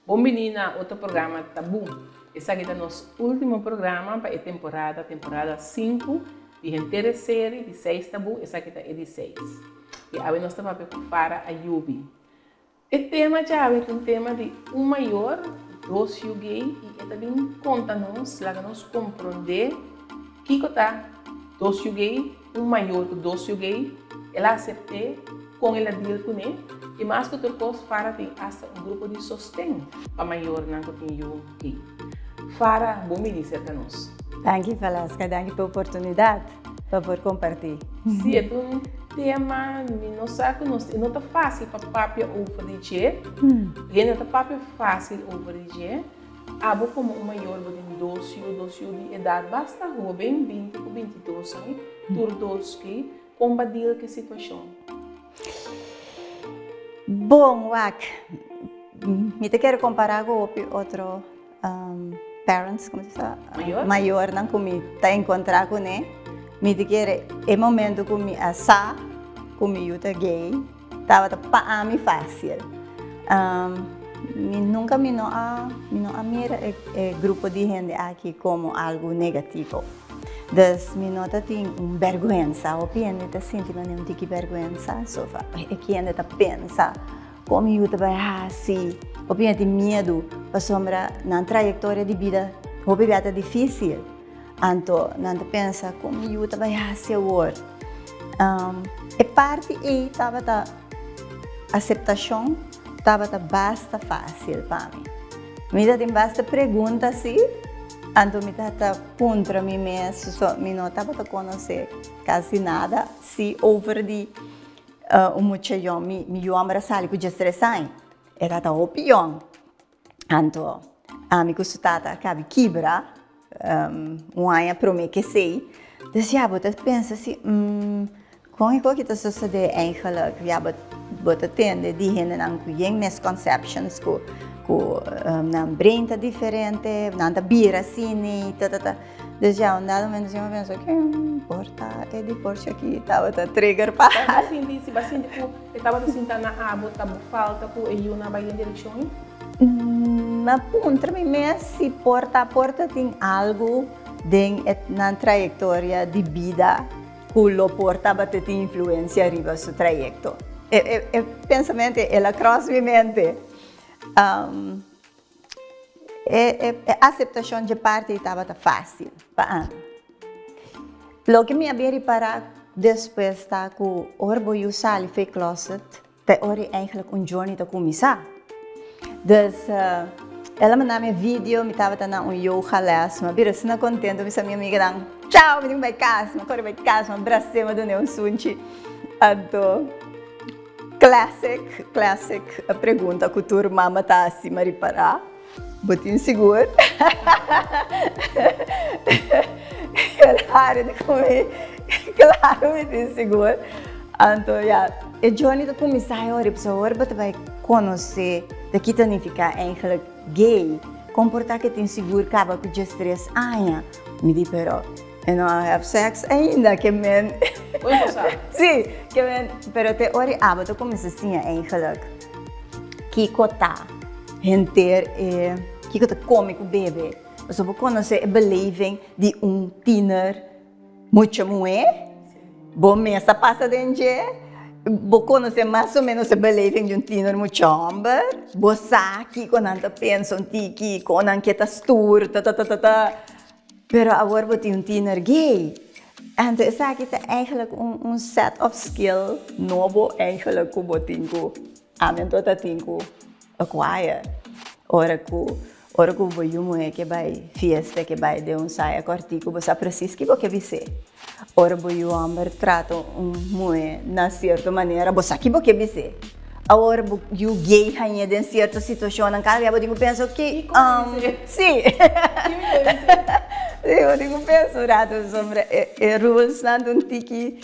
Bom menina, outro programa Tabu. Esse aqui é o nosso último programa para a temporada 5, de inteira série de 6 Tabu. Esse aqui é de 6. E agora nós estamos para a Yubi. O tema já é um tema de maior, dois gay, e também conta-nos, lá nos compreender que está dois gay, maior que dois gay, ela aceita com ela deal com ele. E mais que outra coisa, Fara tem grupo de sostém para maior não tem eu aqui. Fara, bom ministro para nós. Obrigada, Falasca, obrigada pela oportunidade para compartilhar. Sim, é um tema, não sabe, não é fácil para papel overdigir, não é papel fácil overdigir. Abo como o maior de 12 de idade, basta bem 20 ou 22 anos, todos que combater que situação. Bom, eu quero comparar com outro parents, como se fala? Maior, não comigo, está encontrar com ele. Eu quero, é momento que eu asa, comigo tá gay, estava para mim fácil. Nunca me não mira grupo de gente aqui como algo negativo. Das minutos tem vergonha, o piano está sentindo um tipo de vergonha, só que ainda está pensa como eu vai assim, o piano tem medo, para sombra na trajetória de vida, o bebê é difícil, então não pensa como eu vai assim agora. E parte aí estava a aceitação, estava basta fácil para mim. Me tem basta pergunta assim. Então, eu estava contra mim mesmo, eu não estava a conhecer quase nada. Se over de muchacho, eu abraçava com 13 anos, era o pior. Então, eu estava quebra, um ano para mim que sei. Então, eu penso assim, como é que está sucedendo eigenlijk, eu tende de gente não tem misconceptions com na brinta diferente, na bira assim, tá. Desde já andado menos eu penso que importa é de força aqui estava a trigger para. Assim, se você estava sentando na aba, estava falta com eu na baía direção. Na ponta mim se porta tem algo na trajetória de vida que o porta vai ter influência arriba seu trajeto. Pensamento ela cross minha mente. A aceitação de parte estava fácil. O que me havia reparado depois está com o orgulho sali foi closet, até hora eigenlijk journey para começar. Então, ela me dava vídeo, me estava na yoga class, mas eu estava contente, minha amiga disse, tchau, me vai casa, me corre vai casa, me abracei, me deu um sunchi. Então, classic, a pergunta que a tua mama está assim, mas reparar, botinho seguro. Claro, de comer, claro, botinho seguro. Então, e Johnny, do comissário, a pessoa vai conhecer, daqui significa eigenlijk gay, comportar que tem seguro, acaba com 13 anos. Me diz, pero, eu não have sex ainda, que men. Sim, que men, pero te ori aba, tu começa assim, eigenlijk, que cota, renter, que cota come com o bebê. Você vai conhecer a beleving de tiener, muito mulher, bom mesa passa dentro. Vou conhecer mais ou menos a beleving de teenager muito homem, vou sair quando anda pensa tiki, quando anda tastur, Pero agora vou ter teenager gay. Então, isso aqui é eigenlijk set of skill novo, eigenlijk que eu tenho, a minha tota tenho acquire. Ora que eu vou ir que vai festa, que vai de saia cortico, você precisa que você visse. Ora vou ir homem trata mulher na certa maneira, você que você visse. Agora vou ir gay rainha de certa situação, na cara eu digo penso que sim. Eu digo penso rato sobre rules na tiki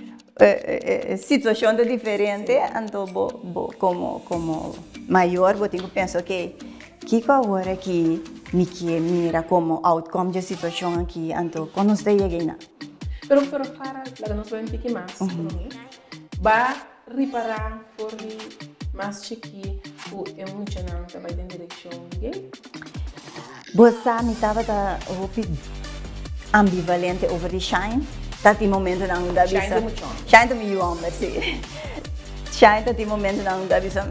situação diferente, então como maior, eu tenho penso que agora que me mira como outcome da situação aqui, então quando você chega na. Pero para lá nós vamos ficar mais, vai reparar por mais chique o emocionante vai em direção gay. Você me estava ambivalente over the shine. Tati momento na unda bisa. Shine to me you on, merci. Shine tati momento na unda bisa.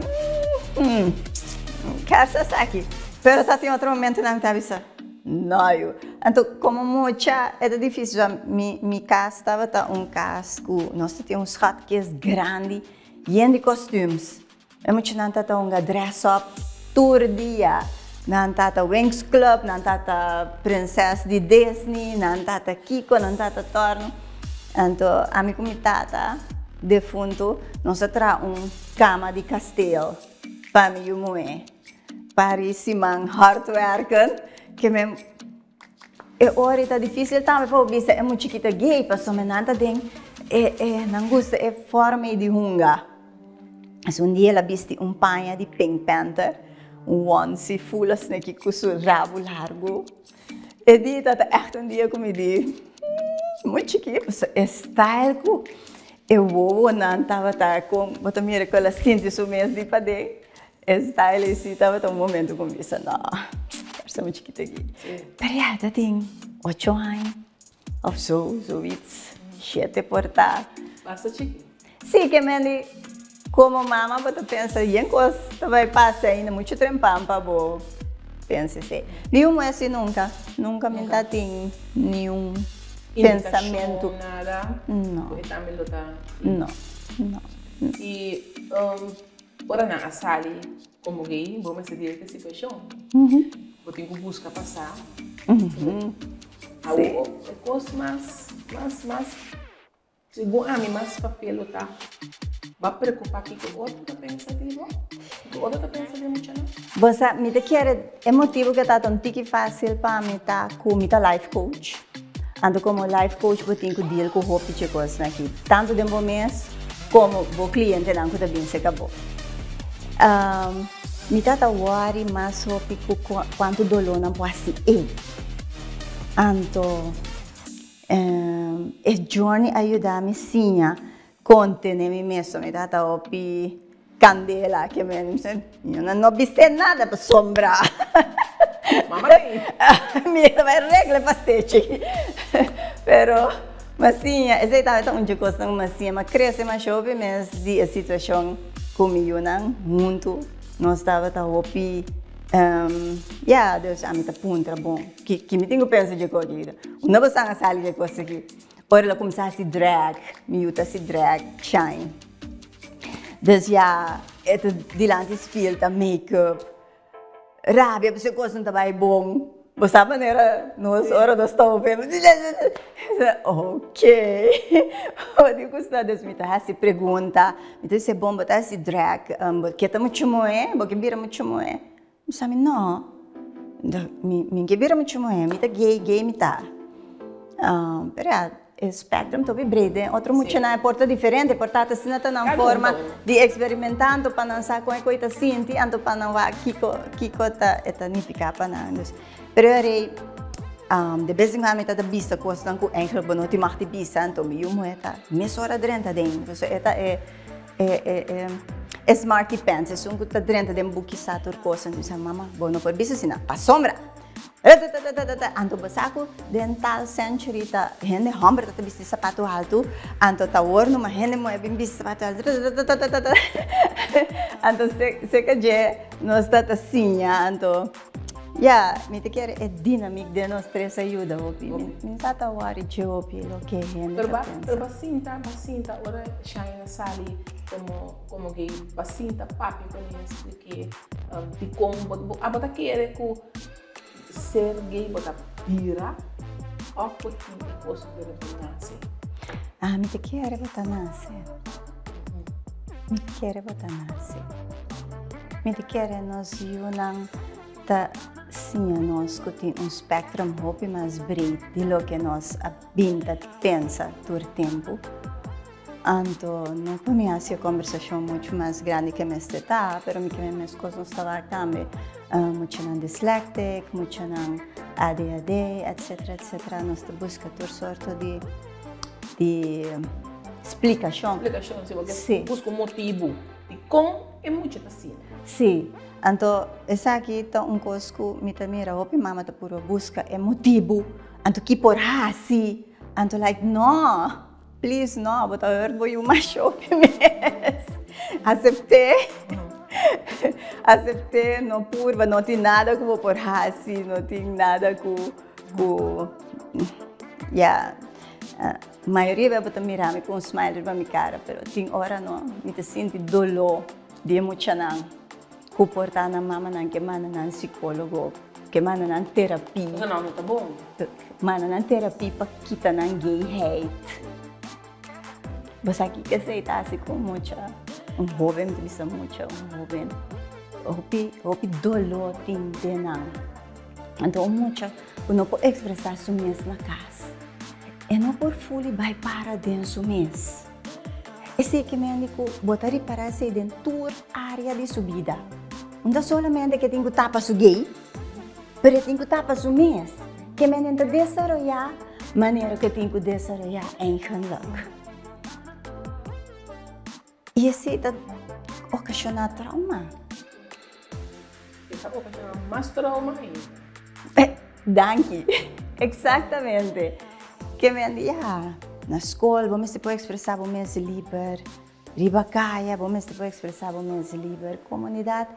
Casa aqui. Pero tati outro momento na unda bisa. Não. Então, como mucha, é difícil. Mi casa estava casco. Nós tínhamos rato que é grande, cheio de costumes. É muito não tá dress up todo dia. Não tá Wings Club, não tá princesa de Disney, não tá Kiko, não tá Torno. Então, a minha comitada defunto, nós trazemos cama de castelo para mim moer. Para simang hardware que me ora tá difícil também para ver é muito chiquita gay, para só menanta tem não gosta forma de hunga. Um dia ela viste panha de Pink Panther, onesie full snake com seu rabo largo. E dit dat echt dia como di muito chiquito, style ko eu vou não tava com botar mira com ela sente o mês de pade style se tava um momento com isso não é muito chiquito aqui periada tem 8 anos ou so it's 7 porta basta chiquito sim que me como mama você pensa e coisa vai passar ainda muito trempam para bo pensa assim nenhum é assim nunca me dá tem nenhum pensamento nada não e ora na sali como gay vamos dizer que situação vou ter que buscar passar é coisa mais segundo a mim mais papel tá vai preocupar que o outro tá pensativo o outro tá pensando muito não você me quer é motivo que tá tão tique fácil para mim tá com mita life coach ando como life coach vou ter que deal com roupa de coisas aqui tanto de mês como o cliente não que bem se acabou me tá worry mais roupa quanto dolor não pode ser então journey ajuda-me sim contener-me mesmo me tá opi candela que me não viste nada para sombra mamma mira vai regle pastete pero mas sim exatamente onde coisa mas sim mas cresce mais jovem mas de situação comigo não muito nós estava tá opi Deus a mim tá punta bom que me tenho pensa de coisa uma vez a sala de coisa aqui ora ela começar a se drag miúda se drag shine dus ja het dilante filter make-up rabia você coisa não tá bem bom você maneira nós hora do stove ok eu digo está Deus me tá se pergunta me diz se bom botar se drag que tá muito moe porque vira muito moe sabe não me que vira muito moe me tá gay me tá pera spectrum to vibrede outro muito na porta diferente portata se não na forma de experimentando para não saber como coisa sinti anto para não vai kiko tá etanificar para não pero de vez em quando tá vista coisa com enkel bonoti machti bisa anto me moeta mesora drenta dentro so eta smarty pants é que tá drenta de buki satur coisa então mama bono por bisa sina pa sombra anto basaco dental century ta hende hambre ta bisti sapato alto anto ta orno ma hende mo bim bisti sapato alto anto se que je nós tá assim anto me te quer é dinâmico de nós três ajuda opi me tá wari je opi lo que hende pero bacinta ora shine sali como gay bacinta papi conhece que de como a bota querer com ser gay botar pira ou porque posso ver nascer me te quer botar nascer me quer botar nascer me te quer nós unam tá sim nós que tem spectrum muito mais breve de lo que nós abinda pensa todo tempo Então, não para mim assim a conversação muito mais grande que esta está, mas me que minhas coisas falar também, muito não disléxico, muito não ADHD, etc, etc. Nós buscamos toda sorte de explicação. Explicação, se você Sim. busca um motivo de como é muito assim. Sim. Então, essa aqui está coisa que me mira, o mama está por busca é motivo, então que por assim, então like não. Please, no, but I heard you mash up Aceptei, não purva, não tem nada que vou por assim, não tem nada que a maioria vai botar mirar com um smile para minha cara, mas tem hora não, me te sinto dolor de emocional, que portar na mama não que manda na psicólogo, que manda na terapia. Isso não está bom. Manda na terapia para quitar na gay hate. Você aqui que aceita assim com muito, jovem, precisa muito, jovem. Hopi dolor tem não. Então muito, não pode expressar seu mês na casa. E não por fully vai para dentro do mês. Esse que me indico botar para ser dentro área de subida. Não solamente que tem que tapar su gay, mas tem que tapar su mês. Que me indica desarrollar maneira que tem que desarrollar em geluk. E esse está ocasionando trauma. Está ocasionando mais trauma ainda. Danke. Exatamente. Que me diz, na escola, vamos pode expressar o mês livre. Ribacaia, vamos pode expressar o mês livre. Comunidade,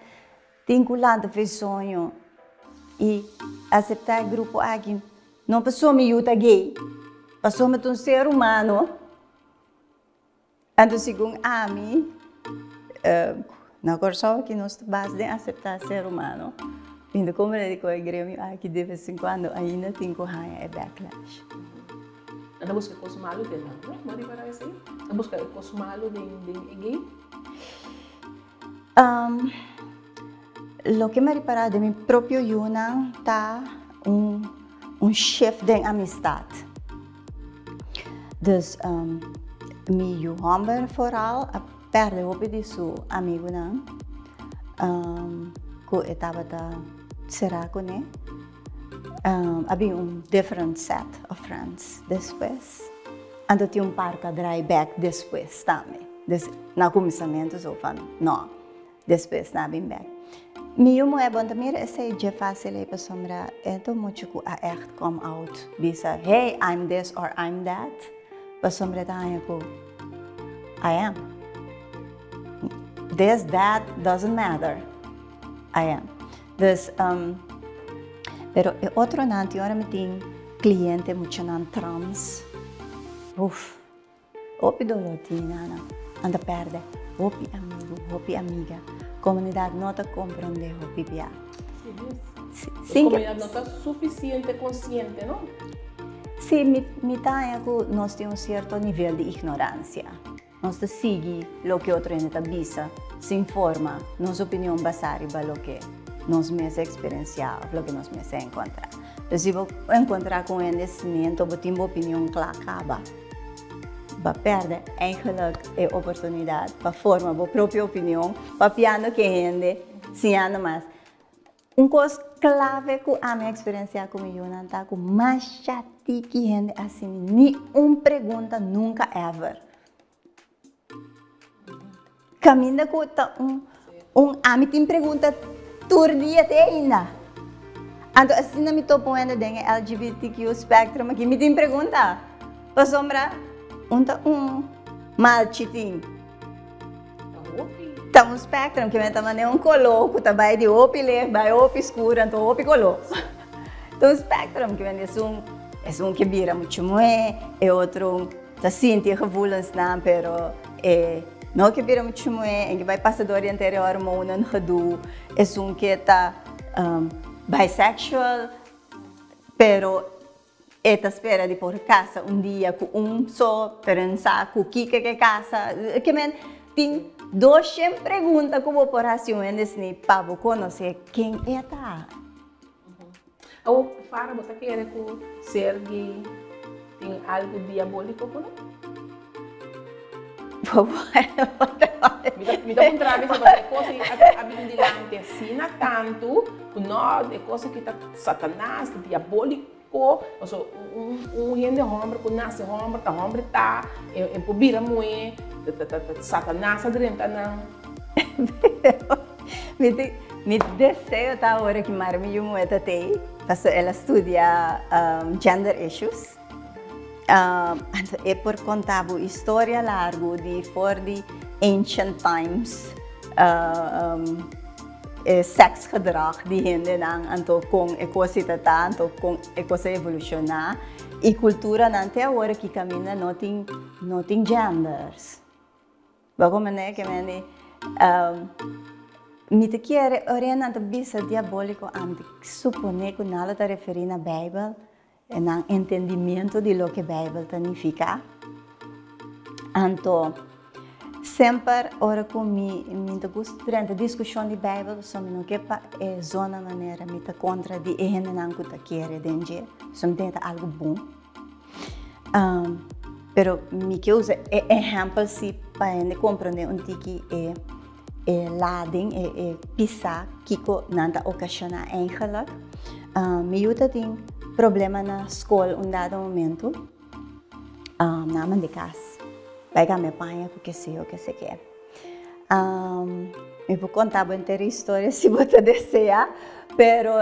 tem que lá de sonho. E aceitar o grupo aqui. Não passou me yuta gay. Passou me um ser humano. Então, segundo a mim, na corção que nós base de aceitar ser humano, ainda como ele diz, a igreja aqui de vez em quando ainda tem que ganhar backlash. Anda busca coisa malo dele, não? Pode parar assim? Anda busca coisa malo de gay? Lo que me reparado de meu próprio Yunnan tá shift de amistade. Dus, meu homem foral perde o de seu amigo não, que estava da será que né, havia different set of friends depois, então tinha par que dry back depois também, na começamento só falo não, depois na bem back. Meu é bom também esse é fácil aí para sombra, então muito que a echt come out, bisa hey I'm this or I'm that. Sombra tayo ko, I am. This, that, doesn't matter. I am. Dus, pero outro nanti, ora me tem cliente muito nan trans. Uf, opi dolotina, anda perde. Opi amigo, opi amiga. Comunidade não está compreendendo opi pia. Sim. A comunidade não está suficiente consciente, não? Sim, me tá que nós temos certo nível de ignorância. Nós seguimos o que outro está bisa, se informa, nossa opinião baseada em o que nós mesmos experienciamos, o que nós mesmos encontramos. Então, se eu encontrar com ele nesse momento, eu tenho uma opinião clara, acaba. Para perder, é oportunidade para formar a própria opinião, para piano que rende, sem nada mais. Coisa clave que a minha experiência com o Yunan tá com mais chati que gente assim, nenhuma pergunta nunca ever. Caminha com a tem pergunta todo dia até ainda. Então assim não me estou pondo dentro LGBTQ spectrum aqui me tem pergunta. Para sombra mal cheating. Tá spectrum que me tá mandando color, que tá vai de opi leve, vai opi escuro, então opi color. Então spectrum que me é que vira muito moe, é outro tá sentindo revulas não, pero não que vira muito moe, é que vai passar do oriente hormona no do, é que tá bisexual, pero eta espera de por casa dia com só pensar com que casa, que men tem 200 perguntas como por assim nesse para conhecer quem é tá. Ou para você querer ser gay tem algo diabólico com? Mi dá contrario se fare cose abbindilanti assim tanto, no, de cose que tá satanás, diabólico, also gente homem que nasce homem tá em pobira muito, satanás adrenta não. Mi desejo tá agora que Marmi Yumueta tem, ela estudia gender issues. E por contar a história larga de for the ancient times, seksgedrag die gente anto com ecosita anto com ecosa evolucionar e cultura nante agora que caminha não tem genders. Bago mané que mene mi te quer orientar bisa diabólico ante supone que nada te referi na Bíblia e no entendimento di lo che la Bibbia significa. Anto, sempre ora con mi gusto durante a discussione di Bibbia, sono non che è zona maniera mi contra di e non che chiede denge, sono dentro algo buon. Però mi che usa esempio si per comprendere un tiki e lading e pisa kiko nanta occasiona eigenlijk. Mi aiuta ting problema na escola um dado momento na mãe de casa vai cá me apanha porque sei o que se quer me vou contar uma inteira história se você desejar pero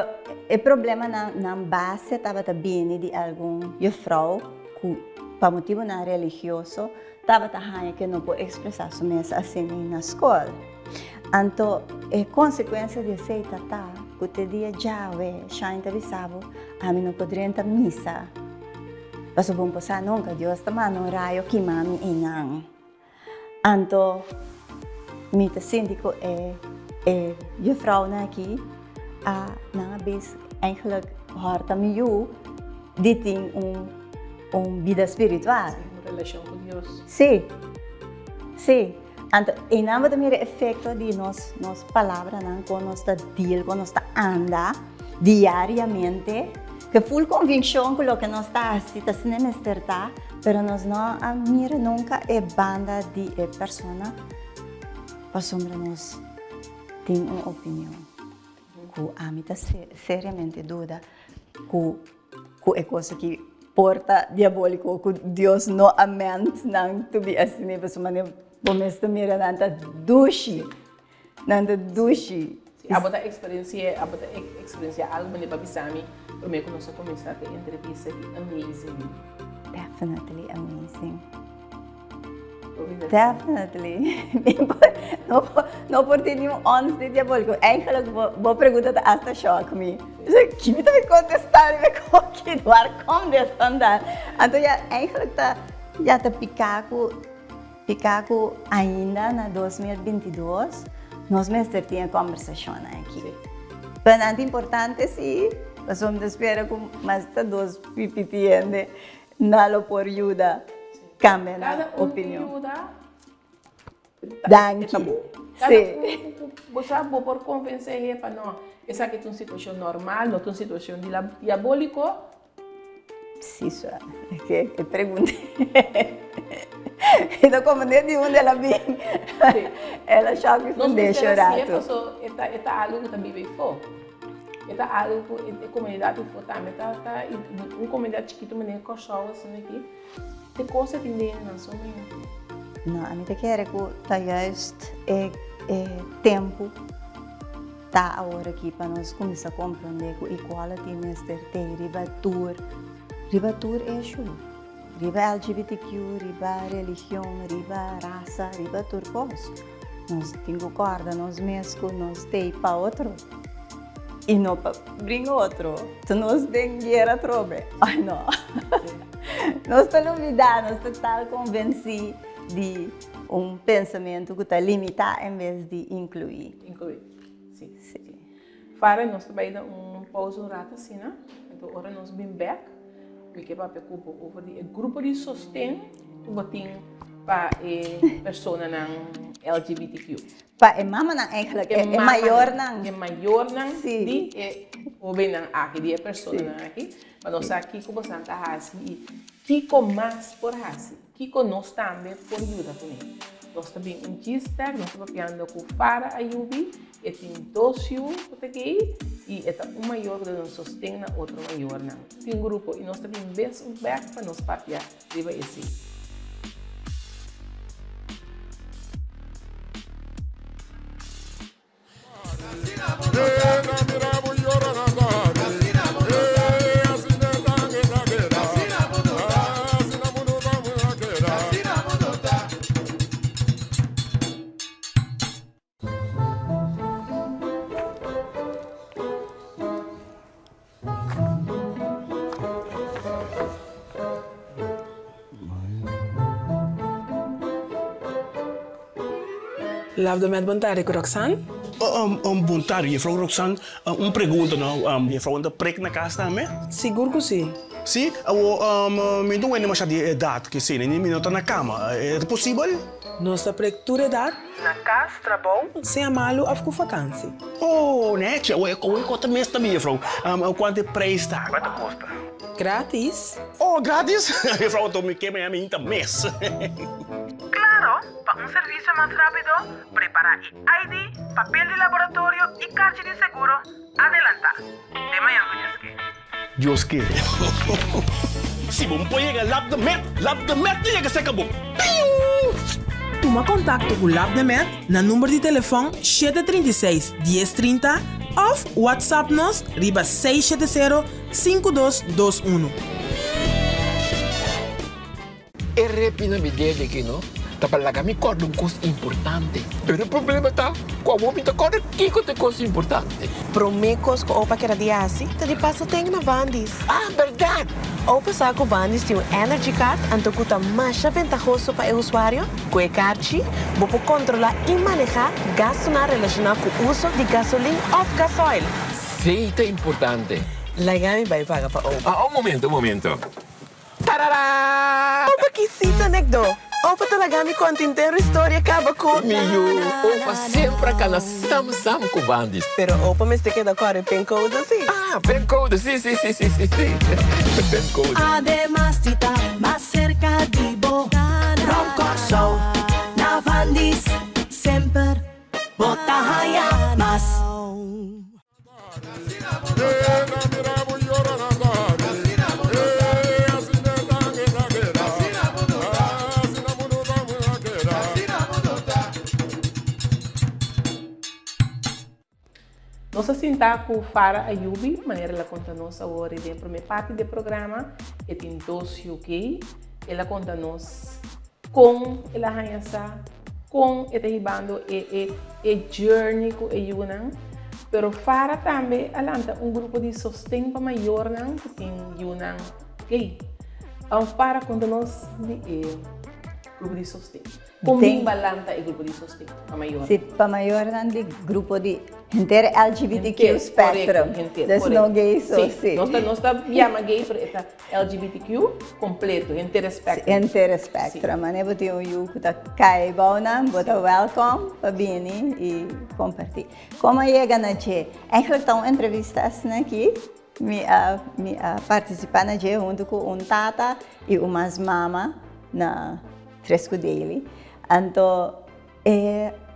o problema na base estava também de algum jovem que por motivo na religioso estava também que não pode expressar sua mesa assim na escola então a consequência de ser tata que te dia já já entrevistava a mim não poderia entrar missa mas o bom passar nunca Deus também não raio que mami inang então me te síndico je vrouw na aqui na vez eigenlijk hoort a mim de ter vida espiritual Uma relação com Deus. Sim, sim. Então, e não também o efeito de nós palavras, quando nós deal, quando nós anda diariamente, que full convicção com o que nós está assim, não está, mas nós não mira nunca a banda de pessoa, para sombra nós tem uma opinião, que a mim está seriamente dúvida, que é coisa que porta diabólico, que Deus não amém, não tu be assim, mas Pomesta mira nanta dushi. Abota experiência algo ne babisami, por me conosco começar a entrevista amazing. Definitely amazing. Definitely. Não por ter nenhum honesty diabólico. Eigenlijk vou perguntar hasta choque me. Que me tá me contestar me continuar como desandar. Então eigenlijk já tá Picaco ainda na 2022 nós mesmos tínhamos conversação aqui. Mas é importante sim, nós vamos esperar com mais de 2 PPT não por ajuda cambia a opinião. Danke. Sim. Você pode por convencer para não, essa aqui é uma situação normal, não é uma situação diabólica. Sim, é que pergunta. Então, como desde onde ela vem, ela já que foi chorar. É algo que também veio fora. É algo que a comunidade foi também. Uma comunidade chiquita, mas nem coxava assim aqui. Tem coisa que nem não são mesmo. Não, a mim te quer que tá justo tempo tá a hora aqui para nós começar a compreender que equality nesta tem ribatur é chulo. Riba LGBTQ, riba religião, riba raça, riba turcos. Nós temos corda, nós mesmos, nós temos para outro. E não para brincar outro. Então nós temos guerra trobe. Ai não. Nós estamos olvidando, nós estamos convencidos de pensamento que está limitado em vez de incluir. Sim. Para nós também dar pausa rato assim, né? Então agora nós vamos back. Porque para over o grupo de sostém que botem para pessoas LGBTQ. Para mama na eigenlijk é maior não. É maior não. De o bem não aqui de pessoa não aqui. Mas nós aqui como Santa Hasi, que com mais por Hasi, que com nós também por ajuda com ele. Nós também tag, nós estamos piando com Fara Ayubi, e tem dois aqui, e é um maior que não sustém, outro maior não. Tem um grupo, e nós também best um back para nós papiar, riba esse. Lavdo met bom tarde, Roxanne. Bom tarde, mevrouw Roxanne. Pergunta, não? Mevrouw, anda prek na casa também? Seguro que sim. Sim, me não é mais de idade que sim, nem me não na cama. É possível? Nossa prectura idade na casa, trabalho, sem amalo, a ficar vacância. Oh, né? Quanto mês também, mevrouw? Quanto é preço está? Quanto custa? Grátis. Oh, grátis? Mevrouw, então me queima a mim também mês. Claro, para um serviço mais rápido, preparar ID, papel de laboratório e carta de seguro. Adelanta. De manhã, Deus que. Se bom põe lab de met liga se acabou. Toma contato com o Lab de Met na número de telefone 736 1030 ou WhatsApp nos riba 670 5221. E repina mi dele que não? Tá para lá me corda coisa importante. Pero o problema tá com o homem tá corda que coisa importante. Promecos com opa que era dia assim, tá de passo tem na Vandis. Ah, verdade. Opa sabe que o Vandis tem um Energy Card, então custa mais vantajoso para o usuário. Com a card, você pode controlar e manejar gasto relacionado com o uso de gasolina ou gasoil. Feita importante. Lagami vai pagar para opa. Ah, um momento. Tarará! Opa que cita, Negdo. Opa talagami conta inteira história acaba com... Miu, opa sempre cana sam com bandis. Pero opa me sticker da cor pen code assim. Ah, pen code, sim. Pen code. Además está más cerca de vos. Rom Corso, na Vandis, sempre bota raia mas. Nós assintamos com Fara Ayubi, maneira ela conta nos agora de primeira parte do programa, e tem dois UK, ela conta nos com ela arranha com ela ribando e journey com a Yunan, pero Fara também alanta grupo de sustento maior não que tem Yunan gay. Fara conta nos de grupo de sustento. Como balanta o grupo de sustento para maior? Sim, para maior não de grupo de inteiro LGBTQ spectrum. There's no gay, so sim. Nós chamamos gay para esta LGBTQ completo, inteiro spectrum. Inteiro spectrum. Mas eu tenho o que está caibona, bota welcome para vir e compartilhar. Como chega na G? Eigenlijk estão entrevistas aqui. Me participar na G junto com tata e umas mama na fresco dele. Então,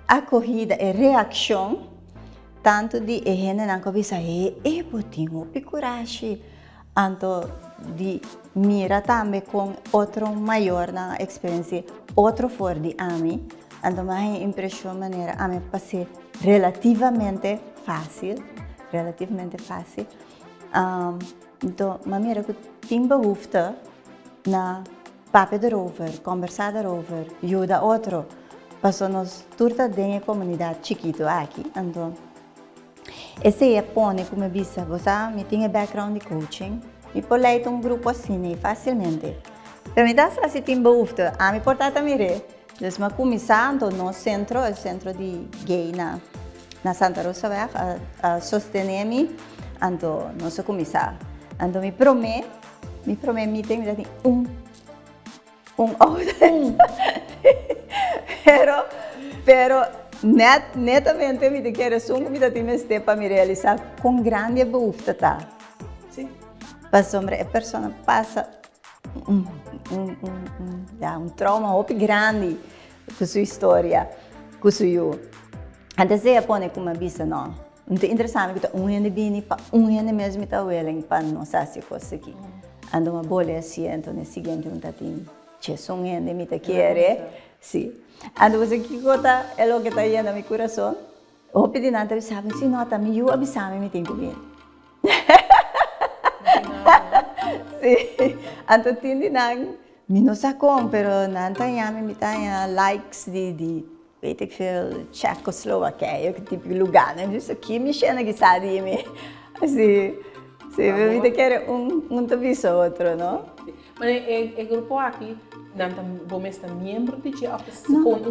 a corrida é reação tanto de gente não começa potinho picurashi, então de mira também com outro maior na experiência, outro for de ami, então mais impressão maneira a mim passei relativamente fácil. Então, maneira que tem behoefte na papo de rover, conversar de rover, ajuda outro. Passou nos turta de comunidade chiquito aqui, então esse é põe como bisa, você me tem background de coaching, me pode grupo assim facilmente. Para mim dá se tem behoefte, a me portar também Então, me começando no centro, o centro de gay na Santa Rosa a sostener-me, então nós começar. Então me promete me tem outro. Pero netamente me quero sungo me tem para me realizar com grande behoefte tá. Sim. Para a pessoa passa um trauma muito grande, com sua história, com sua. Antes de pôr como bisa não. Não é interessante que ano bem para ano mesmo está willing para não saber coisa aqui. Ando uma bola assim, então no seguinte não tá tem. Che son ano me tá querer. Sim. Ando você que gota é o que está aí no meu coração. O pedi nada sabe se nota me eu avisar me tem que vir. Sim. Anto tindi nang minusa kom pero nanta yami mitaya likes di weet ik veel Czechoslovaquia, que tipo de lugar, né? Isso aqui me chama que sabe me. Assim, se eu me quero tabiso outro, não? Mas é grupo aqui, nanta vou mesmo membro de que é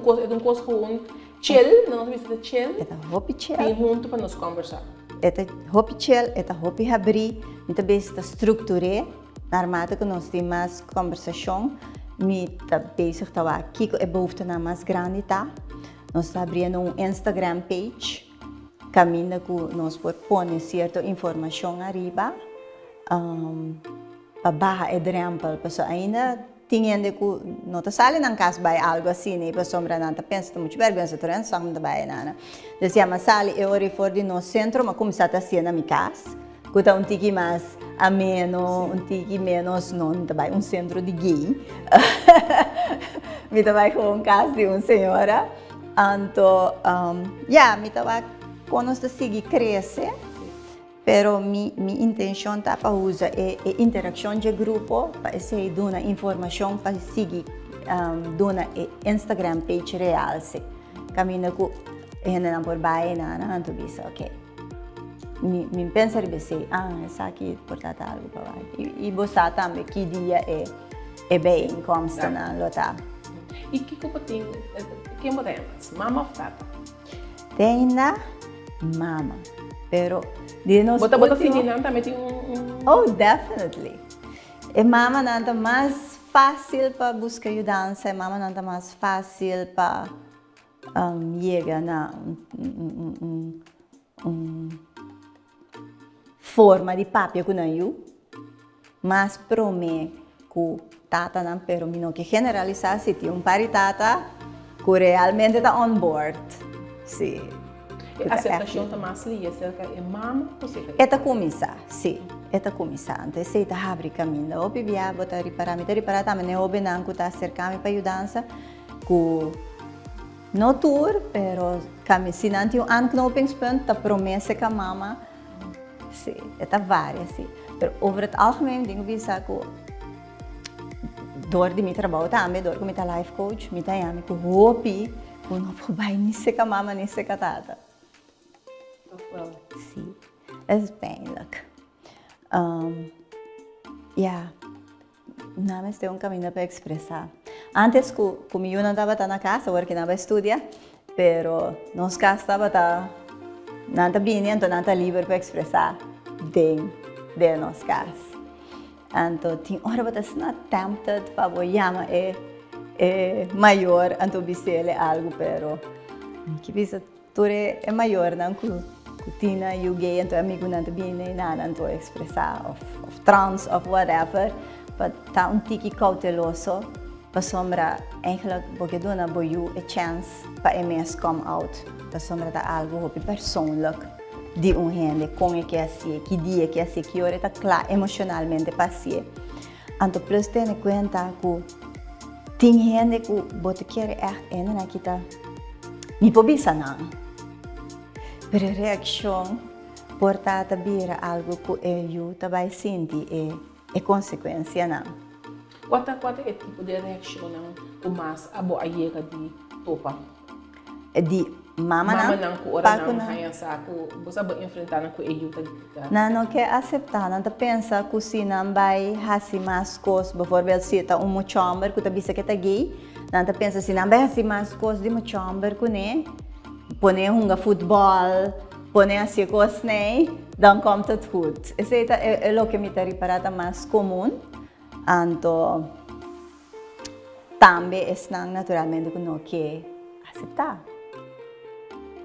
coisa com chill, não viste de chill? É hopi chill. Tem junto para nos conversar. É hopi chill, é hopi abrir, me também está estruturado. Normalmente que nós temos mais conversação, me tá bezig tá aqui que é behoefte na mais grande tá. Nós está abrindo Instagram page, caminho que nós por pôr certa informação arriba, para barra exemplo, pessoa ainda tinha que não tá saindo na casa vai algo assim, né? Pessoa não tá pensando muito bem, pensa tudo isso, não tá bem nada. Dizia mas sali eu refiro de no centro, mas como está assim na minha casa. Kuta um tiki mais ameno, um tiki menos não também centro de gay. Me também com casa de uma senhora. Então, me também quando nós seguir crescer, pero minha intenção tá para usar interação de grupo para ser dona informação para seguir dona Instagram page real se caminho com ainda não por baixo não tu bisa, ok. Me pensa de você, essa aqui porta algo para lá. E você também que dia é bem consta na lota. E que culpa tem? Quem podemos? Mama ou tata? Tem na mama, pero de nós. Bota filhinha também tem Oh, definitely. E mama não tá mais fácil para buscar ajuda, mama não tá mais fácil para chegar na forma de papel que não eu, mas para mim que tata não pero me não que generalizar se tem par de tata que realmente está on board, sim. A aceitação está mais ali, cerca é mama ou seca? Eta começar, sim. Eta começar, então se está abre caminho, o bebia botar reparar também né o benang que está cercando para ajudança, que não tour, pero kami se não tem anknopingspunt, tá promessa com a mama. Sim, é várias, sim. Mas, over het algemeen, denk ik que door mijn trabalho também, door com minha life coach, minha yami, que hopi, que não vai nem se com mama, nem se com tata. Sim, é bem leuk. Não, mas tem caminho para expressar. Antes, como eu não estava na casa, porque não estava estudando, pero nos casa estava não está bem, então não está livre para expressar dentro de nossa casa. Então, tem hora que você não está tempted para chamar é maior, então você algo, pero que bisa tudo é maior, não que tina e o gay, então amigo não está bem, nada, então expressar, of trans, of whatever, para estar tiki cauteloso, para sombra, eigenlijk, porque dona boiu a chance para MS come out. Sombra tá algo persoonlijk de gente com que assim que dia que assim que hora tá claro emocionalmente passie. Então plus ter em conta que tem gente que bota querer ainda na kita me pobisa não. Pero reação portada vira algo que eu também senti é consequência não. Qual é o tipo de reação não? O mais a boa chega de topa. De mama não ku ora não hanya saco você vai enfrentar com ele não quer aceitar não pensa que se não vai fazer mais coisas por exemplo se está chamber que tá bisa que tá gay não pensa se não vai fazer mais coisas de chamber que né põe futebol põe assim coisas né dan komt het goed esse é o que me tá reparada mais comum então também é naturalmente que não quer aceitar.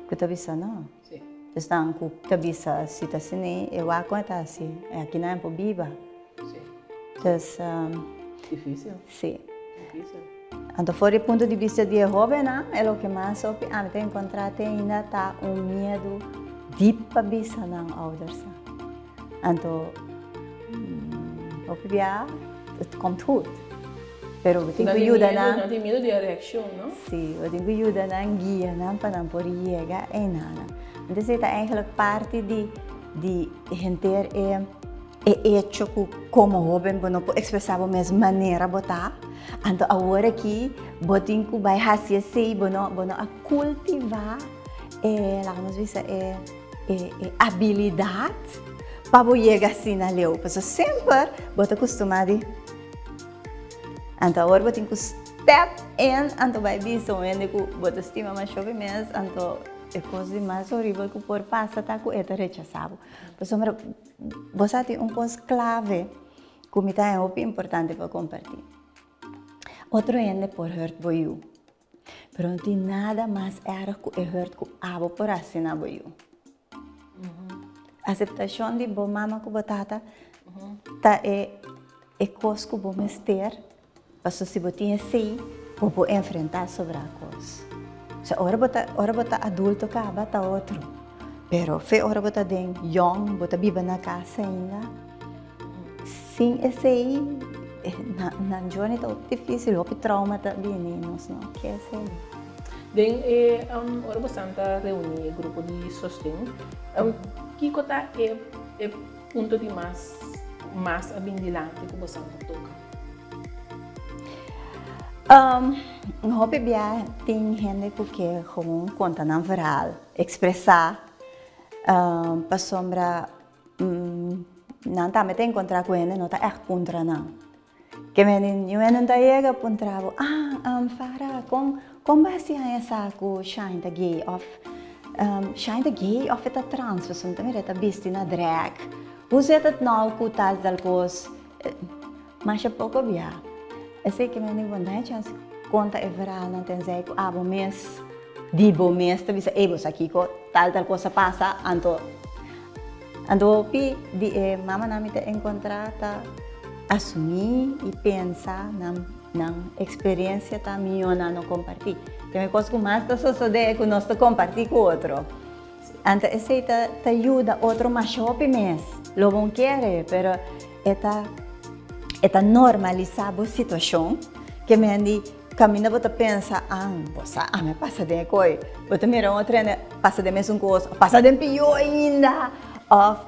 Kita bisa não? Sim. Então, kita bisa se tá assim, eu aguento assim, aqui não é para viva. Sim. Então, difícil. Sim. Difícil. Então, fora do ponto de vista de jovem, é o que mais eu tenho encontrado ainda tá medo de bisa ng ouders. Então, eu via, komt goed. Pero eu tenho que ajudar na. Não tem medo de reação, não? Sim, eu tenho que ajudar na guia, na para não por chegar e nada. Então, isso é eigenlijk parte de entender hecho como jovem, não pode expressar da mesma maneira botar. Então, agora aqui, botin que vai fazer assim, não a cultivar, vamos dizer, habilidade para chegar assim na leu. Porque sempre, bota acostumado. Então, agora botin que step in, então vai dizer, que bota estima mais jovem mesmo, então é coisa mais horrível que por passar tá com essa rechaçado. Porque você tem coisa clave que me é muito importante para compartilhar. Outro ainda por hurt por you. Pero não tem nada mais erro que hurt que abo por assinar por you. Aceitação de boa mama com batata tá é coisa que vou mester. Porque se você tem assim, vou enfrentar sobre a coisa. Se ora bota adulto acaba tá outro. Pero fe ora bota den young, bota viva na casa ainda. Sim, esse aí na journey tá difícil, o trauma tá bem, não que é esse. Den ora bastante reunir grupo de sustento. Que cota é ponto de mais abindilante que você toca. Hobby bia tem gente que conta na veral, expressar, para sombra, não tá me tem encontrar com ele, não tá echt contra não. Que me não tá chega contra, Farah, como vai ser essa com shine the gay of, shine the gay of é trans, você não também tá visto na drag, você é não com tal coisa, mas é pouco bia. Eu sei que me não chance conta é veral não tem sei que bom mês dibo mês tá visa você aqui com tal coisa passa ando pi de mama na me te encontrar tá assumir e pensar na experiência tá minha não compartilhar tem coisa que mais tá suceder que nós tá compartilhar com outro então esse tá ajuda outro mais shopping mês lo bom querer pero é normalizar a situação que me andi caminha bota pensa você me passa de coi bota mira outra passa de mesmo coisa passa de pior ainda of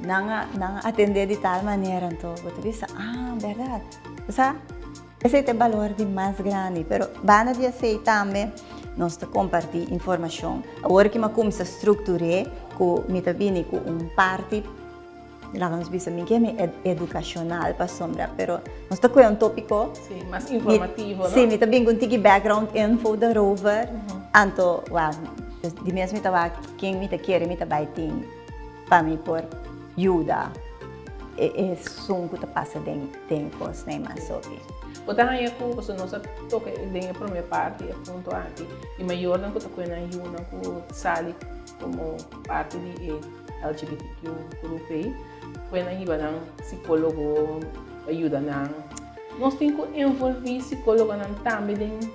não atender de tal maneira então bota pensa verdade você esse é o valor de mais grande pero bana de aceitar também nós te compartilhar informação agora que me começa a estruturar com me tá vindo com parte lá vamos ver se que é educacional para sombra, pero nós está com tópico sim, mais informativo, não? Sim, me também com tiki background info da rover, anto, de mesmo estava quem me quer me vai ter para me por ajuda, é som que passa tem coisa nem mais sobre. Botar aí com você não sabe toca dentro da primeira parte é ponto aqui e maior não que tá com a ajuda com sali como parte de LGBTQ grupo quando a gente psicólogo ajuda nós temos que envolver psicólogo também dentro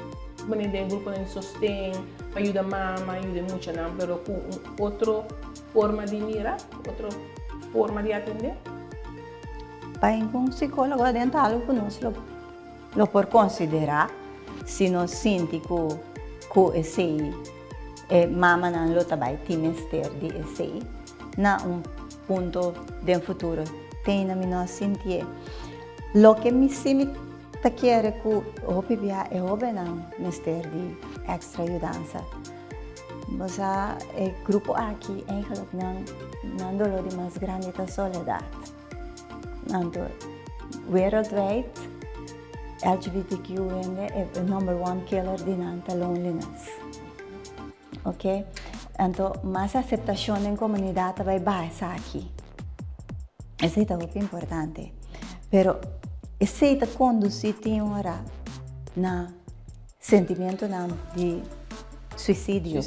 do grupo de sustento ajuda mama ajuda muito não pero com outra forma de mirar outra forma de atender para um psicólogo dentro algo que nós lo por considerar se nós sente que esse mama não lo trabalha timester de esse na ponto do futuro tem na minha sentir lo que me sim tá quer que o pibia é o não mister de extra ajudança mas é grupo aqui em não dolor de mais grande da soledade então worldwide LGBTQ é o number one killer de nanta loneliness ok então, mais aceitação em comunidade vai baixar aqui. Isso é muito importante. Pero, isso é conduzir tem hora na sentimento de suicídio.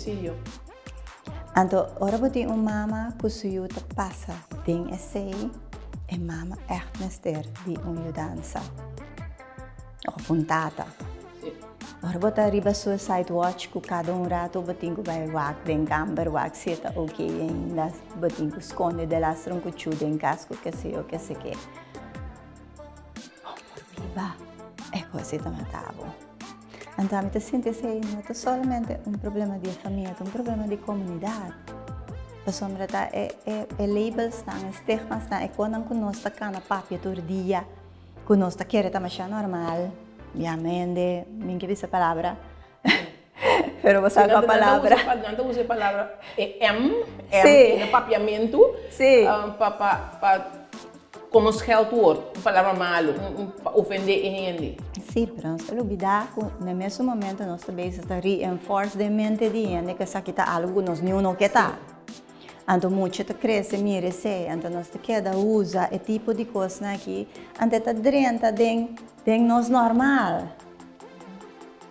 Então, ora você uma mama que suyo passa tem esse e mama echt mister de mudança. Ou vontade. Ora botar arriba Suicide Watch com cada rato batinho vai wak den camber wak seta ok ainda batinho esconde de lá tronco chude em casco que sei o que sei que. Viva é coisa da matavo. Então me sinto assim não é somente problema de família, é problema de comunidade. A sombra tá é labels tá, estigmas tá, é quando nós tá cana papia todo dia, quando nós tá querendo tá machar normal. Obviamente, minha essa palavra, pero vou usar a palavra. Não usa a palavra sí. de papiamento, sí. para como os geld wordt, palavra malo, ofender gente. Sim, pero não se olvidar que no mesmo momento nós também está reinforce de mente de gente que essa kita algo nós não quer tá. Então muito te cresce, mire se, então nós te queda usa e tipo de coisa aqui, então tá drenta den nós normal.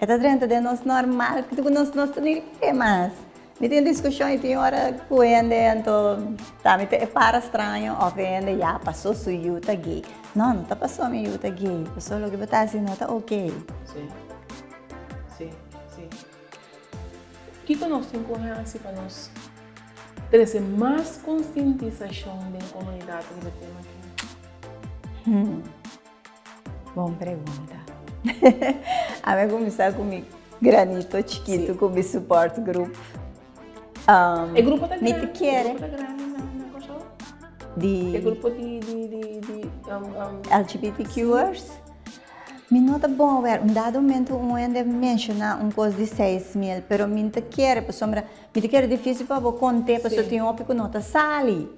Está drenta de nós normal, que nós não tem mais. Me tem discussão e tem hora com ele, então tá me é para estranho, ou ele já passou sua yuta gay. Não tá passou minha yuta gay, passou logo que botar assim, não tá ok. Sim. O que nós temos que fazer assim para nós trazer mais conscientização da comunidade que temos aqui? Boa pergunta. A minha começar com meu granito chiquito, com meu suporte grupo. É grupo da grande? Me quer. É grupo de LGBTQers. Me nota bom ver, dado momento ainda menciona coisa de 6.000, pero me quer, por sombra, me quer difícil para eu contar, porque eu tenho que nota sali.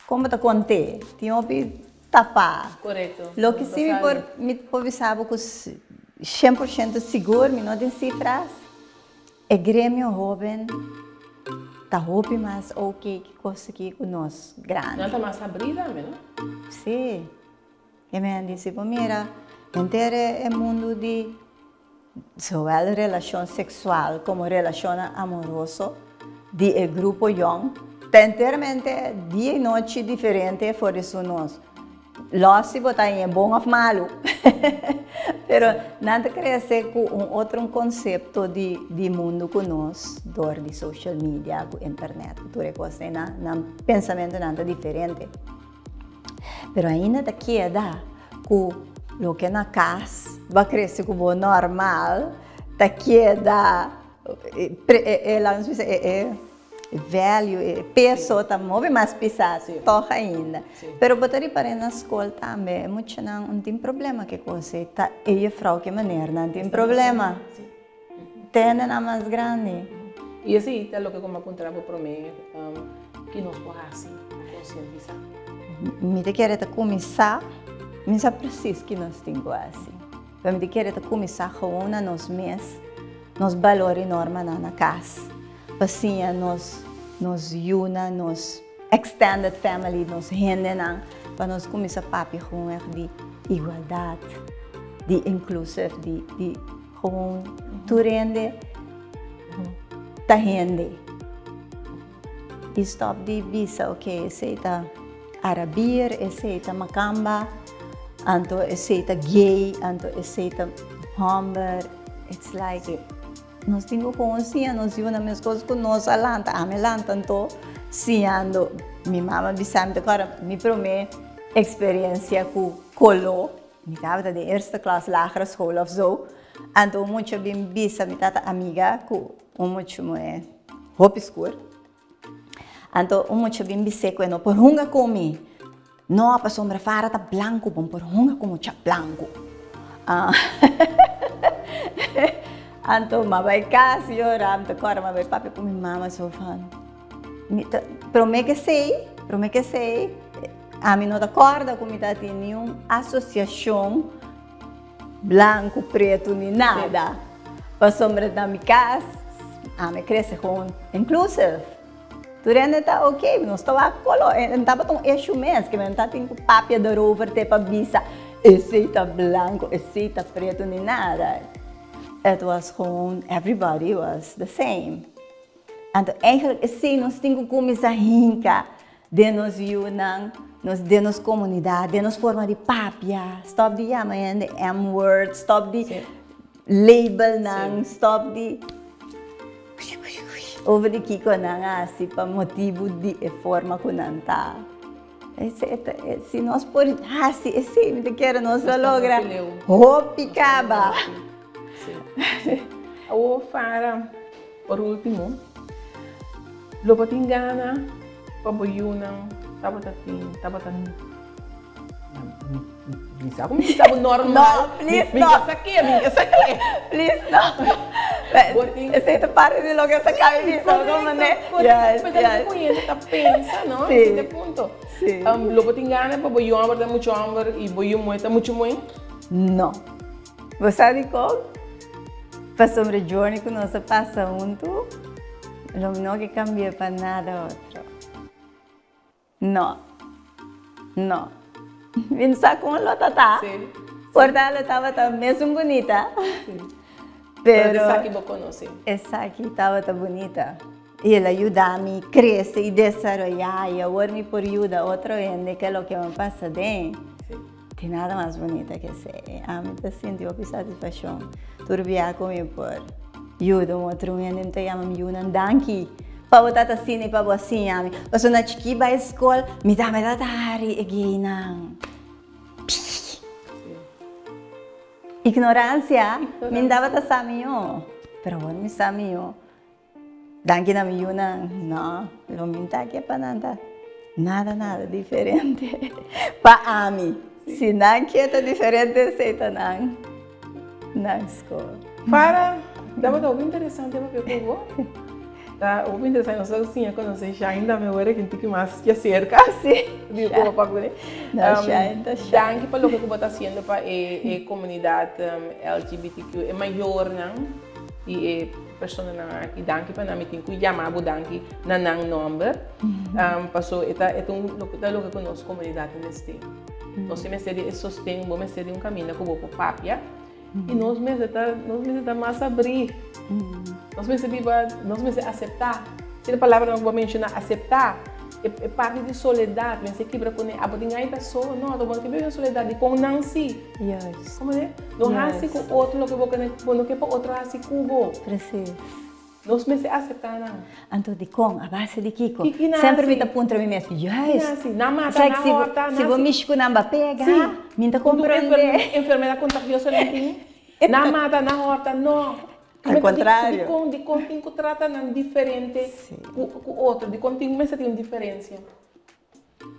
Como te contei? Tenho que tapar. Correto. Lo que sim me pode saber que 100% seguro, me não tem cifras, é Grêmio jovem, tá roupa mais ok que coisa aqui com nós grande. Não tá mais abrida, não? Sim. E me disse, mira, inteiro é mundo de sexual relação sexual como relação amorosa de grupo young, tá inteiramente dia e noite diferente por isso nós. Losse botar em bom ou malo, pero nada cresce com outro conceito de mundo que nós dor de social media, com internet, tudo é coisa na pensamento nada diferente. Pero ainda te queda com o que na casa vai crescer como normal, te queda velho, peso também mais pesado, toca ainda. Pero botar para na escola também, muito não tem problema que coisa, tá e frau que maneira não tem problema. Tem na mais grande. E assim, é o que como apontava para mim, que nós podemos conscientizar. Me te quer começar, me sabe preciso que nós temos assim. Me te quer começar com nós mesmos, nos valores norma na casa. Assim, nós una, nos extended family, nos rende para nós começar a papel com de igualdade, de inclusive, de com tu rende, ta rende. E stop de visa, ok, aceita arabir, aceita macamba, anto aceita gay, anto aceita homber, it's like nós temos consciência, nós vivemos as mesmas coisas que nós alanta, então, se ando, minha mãe me sabe, agora me promete experiência com colo, me estava de eerste klas lagere school of zo, então muito bem bisa, me tata amiga com muito é hope school, então muito bem bisa com não por hunga comi, não para sombra fara tá branco, bom por hunga como cha branco. Então, vai casa, eu ram, agora vai papi com minha mãe, sou fã. Promete que sei. A mim não acorda com minha tem nenhuma associação branco, preto, nem nada. Para sombra da minha casa, a mim cresce com inclusive. Durante está ok, não estou a color, não estava tão eixo mesmo, que não está tendo papi de rover, te para bisa, esse está branco, esse está preto, nem nada. It was gewoon, everybody was the same. En eigenlijk is nós temos que começar a rincar de nos unang, de nos comunidade, de nos forma de papia. Stop de chamar de M-word, stop de label ng stop di over di kiko na nga si pa motivo di e forma ko nanta. Se nós por se me quer nós logra hopi caba. O para por último lo patingana paboyunang tabatan bisa ako misabo normal. No, please no. Please no. Ito pare de lo que se cae disso, como né? Yes, yes. Tá pensa, não? Sí. Esse ponto. Sí. Lo patingana paboyung amor muito amor e boyung muito muito. No. Você sabe como? Para sobre journey que nós passa junto, não que cambia para nada outro. No. No. Vinsa com a lota tá. Sim. Portanto, estava tão mesmo bonita. Sim. Pero essa aqui vou conhecer. Essa aqui estava tão bonita. E ela ajuda-me a crescer e desenvolver. E agora me por ajuda outro gente que é o que me passa bem. Tem nada mais bonita que ser. A mim está sentindo satisfação. Turbiar comigo por ajuda um outro gente, então eu me ajuda danke. Para botar assim e para botar assim, a mim. Mas na chiquiba a escola, me dá tari e guinang. Ignorância, me dava ta saminho. Pero agora me saminho. Danke na me ajuda. Não, não me tá aqui para nada. Nada diferente. Para mim. Se não quer diferente, aceita não. Na escola. Para, dava algo interessante para eu tá, o interessante nós assim é quando você já ainda me olha que tem mais que cerca Sim. de como para comer. Danke pelo que você está fazendo para a comunidade LGBTQ é maior não e pessoa não aqui danke para nós tem que chamar o danke na não number passou é lo que nossa comunidade neste nós temos de sustento vamos ter um caminho com o papia e nós mesmos está mais abrir nós mesmos aceitar se a palavra não vou mencionar aceitar é parte de soledade mas se quebra com a botinha está só não tô falando que vive em soledade com Nancy yes como é não há com outro lo que vou quando que para outro há com o preciso nós mesmos aceitar não anto de com a base de Kiko Kiki sempre me tá aponta mim mesmo yes na mata na horta se vou mexer com namba pega me tá compreender enfermedade contagiosa não tem na mata na horta não ao contrário de contínuo trata não diferente com outro de contínuo mas tem uma diferença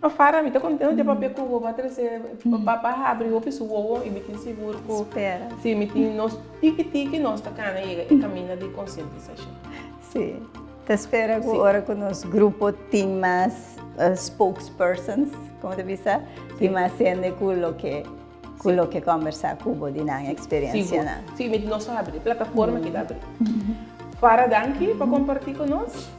a fara me tá contando de papel com o bater se papá abre o pessoal e me tem seguro com espera sim me tem nós tique nós tá cana e caminha de conscientização sim te espera agora com nosso grupo tem mais spokespersons como te visa tem mais gente com o que conversar com o de na experiência né sim me nós abre plataforma que dá abrir para danke para compartilhar com nós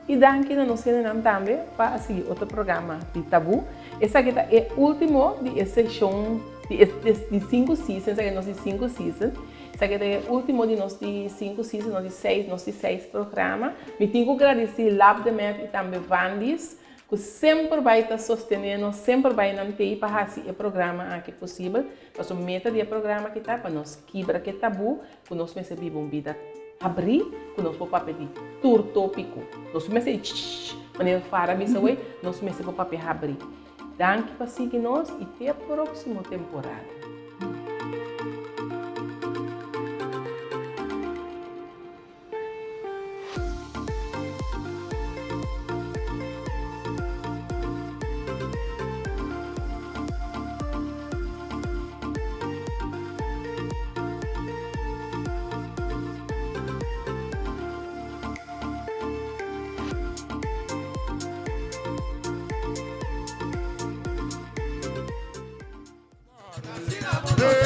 e danke na nossa também para seguir outro programa de Tabu essa aqui é o último de sessão de 5 seasons essa aqui é nossa 5 seasons essa aqui é o último de nós de 5 seasons nós de 6 programas me tenho que agradecer Lab de Met e também Vandis que sempre vai estar sostenendo, sempre vai manter para fazer o programa aqui possível. Nossa meta do programa que está para nós quebrar que tabu, que nós recebemos uma vida abrir, que nós vamos pedir tour tópico. Nós recebemos maneira fara bisa we, nós recebemos papel abrir. Danke para seguir nós e até a próxima temporada. Hey.